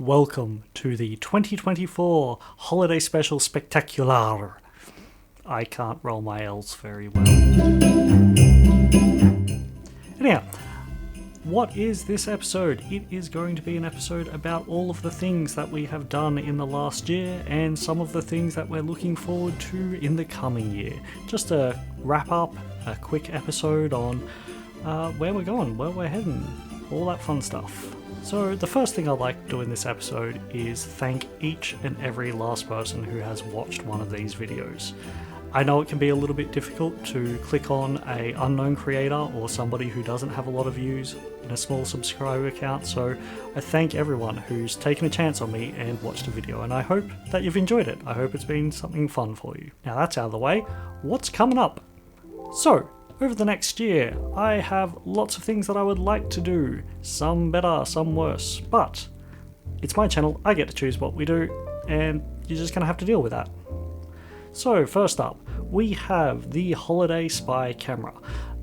Welcome to the 2024 Holiday Special Spectacular. I can't roll my L's very well. Anyhow, what is this episode? It is going to be an episode about all of the things that we have done in the last year and some of the things that we're looking forward to in the coming year. Just a wrap up, a quick episode on where we're going, where we're heading, all that fun stuff. So the first thing I'd like to do in this episode is thank each and every last person who has watched one of these videos. I know it can be a little bit difficult to click on an unknown creator or somebody who doesn't have a lot of views in a small subscriber count, so I thank everyone who's taken a chance on me and watched a video, and I hope that you've enjoyed it. I hope it's been something fun for you. Now that's out of the way, what's coming up? So, over the next year, I have lots of things that I would like to do, some better, some worse, but it's my channel, I get to choose what we do, and you're just going to have to deal with that. So first up, we have the Holiday Spy camera.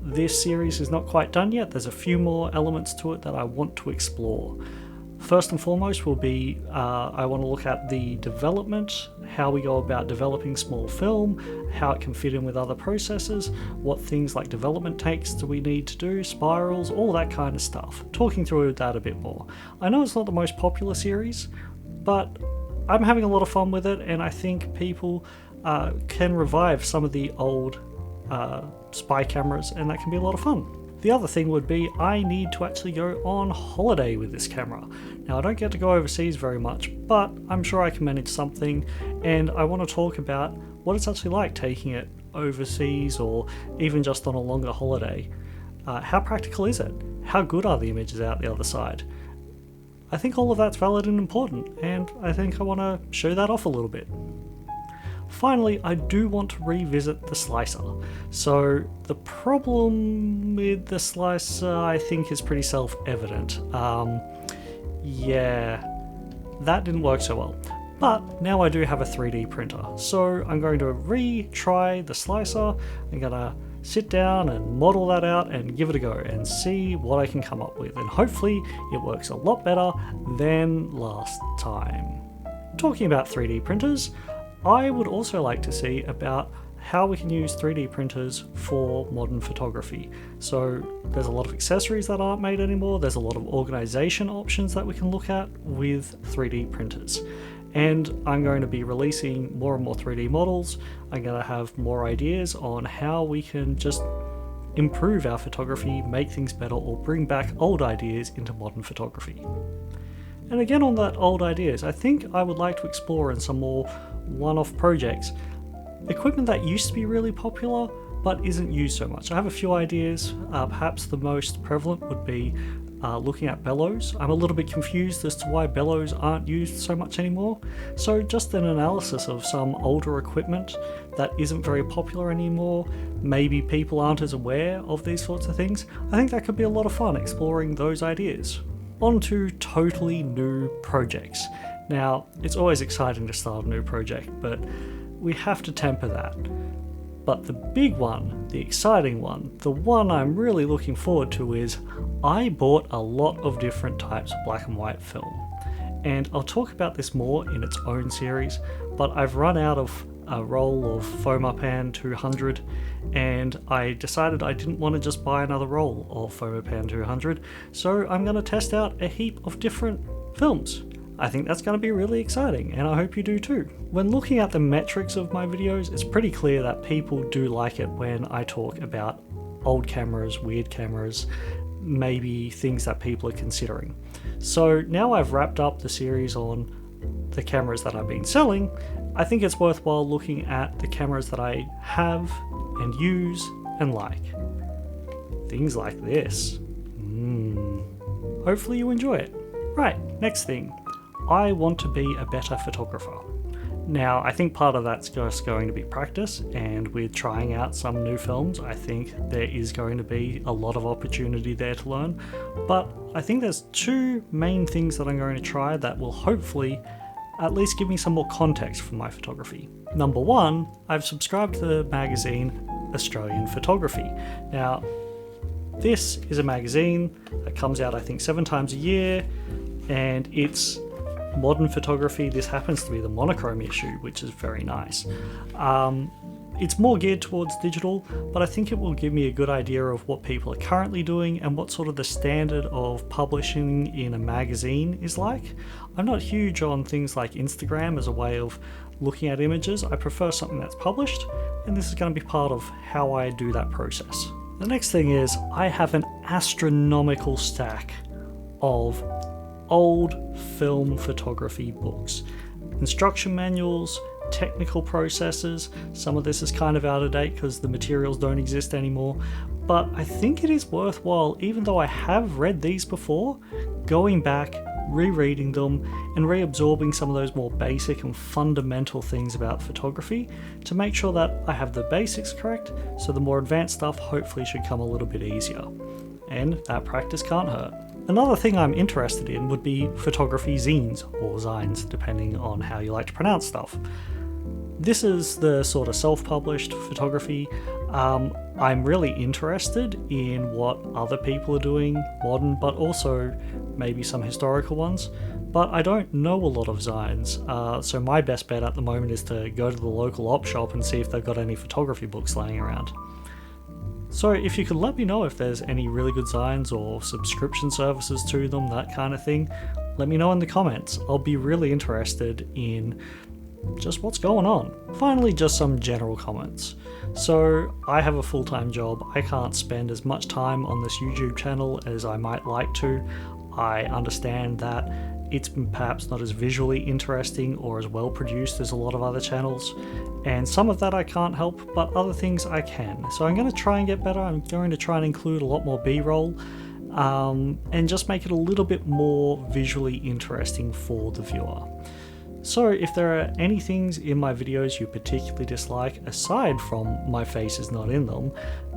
This series is not quite done yet, there's a few more elements to it that I want to explore. First and foremost will be, I want to look at the development, how we go about developing small film, how it can fit in with other processes, what things like development takes do we need to do, spirals, all that kind of stuff. Talking through that a bit more. I know it's not the most popular series, but I'm having a lot of fun with it, and I think people can revive some of the old spy cameras, and that can be a lot of fun. The other thing would be I need to actually go on holiday with this camera. Now I don't get to go overseas very much, but I'm sure I can manage something, and I want to talk about what it's actually like taking it overseas or even just on a longer holiday. How practical is it? How good are the images out the other side? I think all of that's valid and important, and I think I want to show that off a little bit. Finally, I do want to revisit the slicer. So the problem with the slicer I think is pretty self-evident. Yeah, that didn't work so well. But now I do have a 3D printer, so I'm going to retry the slicer. I'm going to sit down and model that out and give it a go and see what I can come up with. And hopefully it works a lot better than last time. Talking about 3D printers, I would also like to see about how we can use 3D printers for modern photography. So there's a lot of accessories that aren't made anymore, there's a lot of organization options that we can look at with 3D printers. And I'm going to be releasing more and more 3D models. I'm going to have more ideas on how we can just improve our photography, make things better, or bring back old ideas into modern photography. And again on that old ideas, I think I would like to explore in some more one-off projects equipment that used to be really popular but isn't used so much. I have a few ideas. Perhaps the most prevalent would be looking at bellows. I'm a little bit confused as to why bellows aren't used so much anymore. So just an analysis of some older equipment that isn't very popular anymore. Maybe people aren't as aware of these sorts of things. I think that could be a lot of fun exploring those ideas. On to totally new projects. Now, it's always exciting to start a new project, but we have to temper that. But the big one, the exciting one, the one I'm really looking forward to is I bought a lot of different types of black and white film. And I'll talk about this more in its own series, but I've run out of a roll of Fomapan 200, and I decided I didn't want to just buy another roll of Fomapan 200, so I'm going to test out a heap of different films. I think that's going to be really exciting, and I hope you do too. When looking at the metrics of my videos, it's pretty clear that people do like it when I talk about old cameras, weird cameras, maybe things that people are considering. So now I've wrapped up the series on the cameras that I've been selling, I think it's worthwhile looking at the cameras that I have and use and like. Things like this. Hopefully you enjoy it. Right, next thing. I want to be a better photographer. Now, I think part of that's just going to be practice, and with trying out some new films, I think there is going to be a lot of opportunity there to learn. But I think there's two main things that I'm going to try that will hopefully at least give me some more context for my photography. Number one, I've subscribed to the magazine Australian Photography. Now, this is a magazine that comes out I think 7 times a year, and it's modern photography, this happens to be the monochrome issue, which is very nice. It's more geared towards digital, but I think it will give me a good idea of what people are currently doing and what sort of the standard of publishing in a magazine is like. I'm not huge on things like Instagram as a way of looking at images. I prefer something that's published, and this is going to be part of how I do that process. The next thing is I have an astronomical stack of old film photography books, instruction manuals, technical processes. Some of this is kind of out of date because the materials don't exist anymore, but I think it is worthwhile, even though I have read these before, going back, rereading them, and reabsorbing some of those more basic and fundamental things about photography to make sure that I have the basics correct, so the more advanced stuff hopefully should come a little bit easier. And that practice can't hurt. Another thing I'm interested in would be photography zines, or Zines, depending on how you like to pronounce stuff. This is the sort of self-published photography. I'm really interested in what other people are doing, modern, but also maybe some historical ones. But I don't know a lot of Zines, so my best bet at the moment is to go to the local op shop and see if they've got any photography books laying around. So if you could let me know if there's any really good Zines or subscription services to them, that kind of thing, let me know in the comments. I'll be really interested in just what's going on. Finally, just some general comments. So I have a full-time job. I can't spend as much time on this YouTube channel as I might like to. I understand that it's perhaps not as visually interesting or as well produced as a lot of other channels, and some of that I can't help, but other things I can. So I'm going to try and get better. I'm going to try and include a lot more B-roll and just make it a little bit more visually interesting for the viewer. So if there are any things in my videos you particularly dislike, aside from my face is not in them,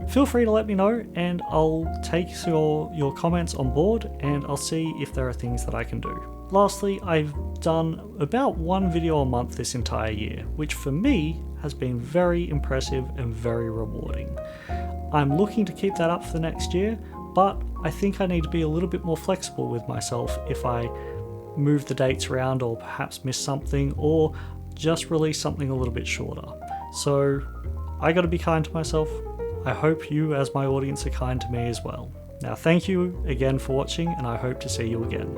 feel free to let me know and I'll take your comments on board and I'll see if there are things that I can do. Lastly, I've done about one video a month this entire year, which for me has been very impressive and very rewarding. I'm looking to keep that up for the next year, but I think I need to be a little bit more flexible with myself if I move the dates around or perhaps miss something or just release something a little bit shorter. So I gotta be kind to myself. I hope you as my audience are kind to me as well. Now thank you again for watching and I hope to see you again.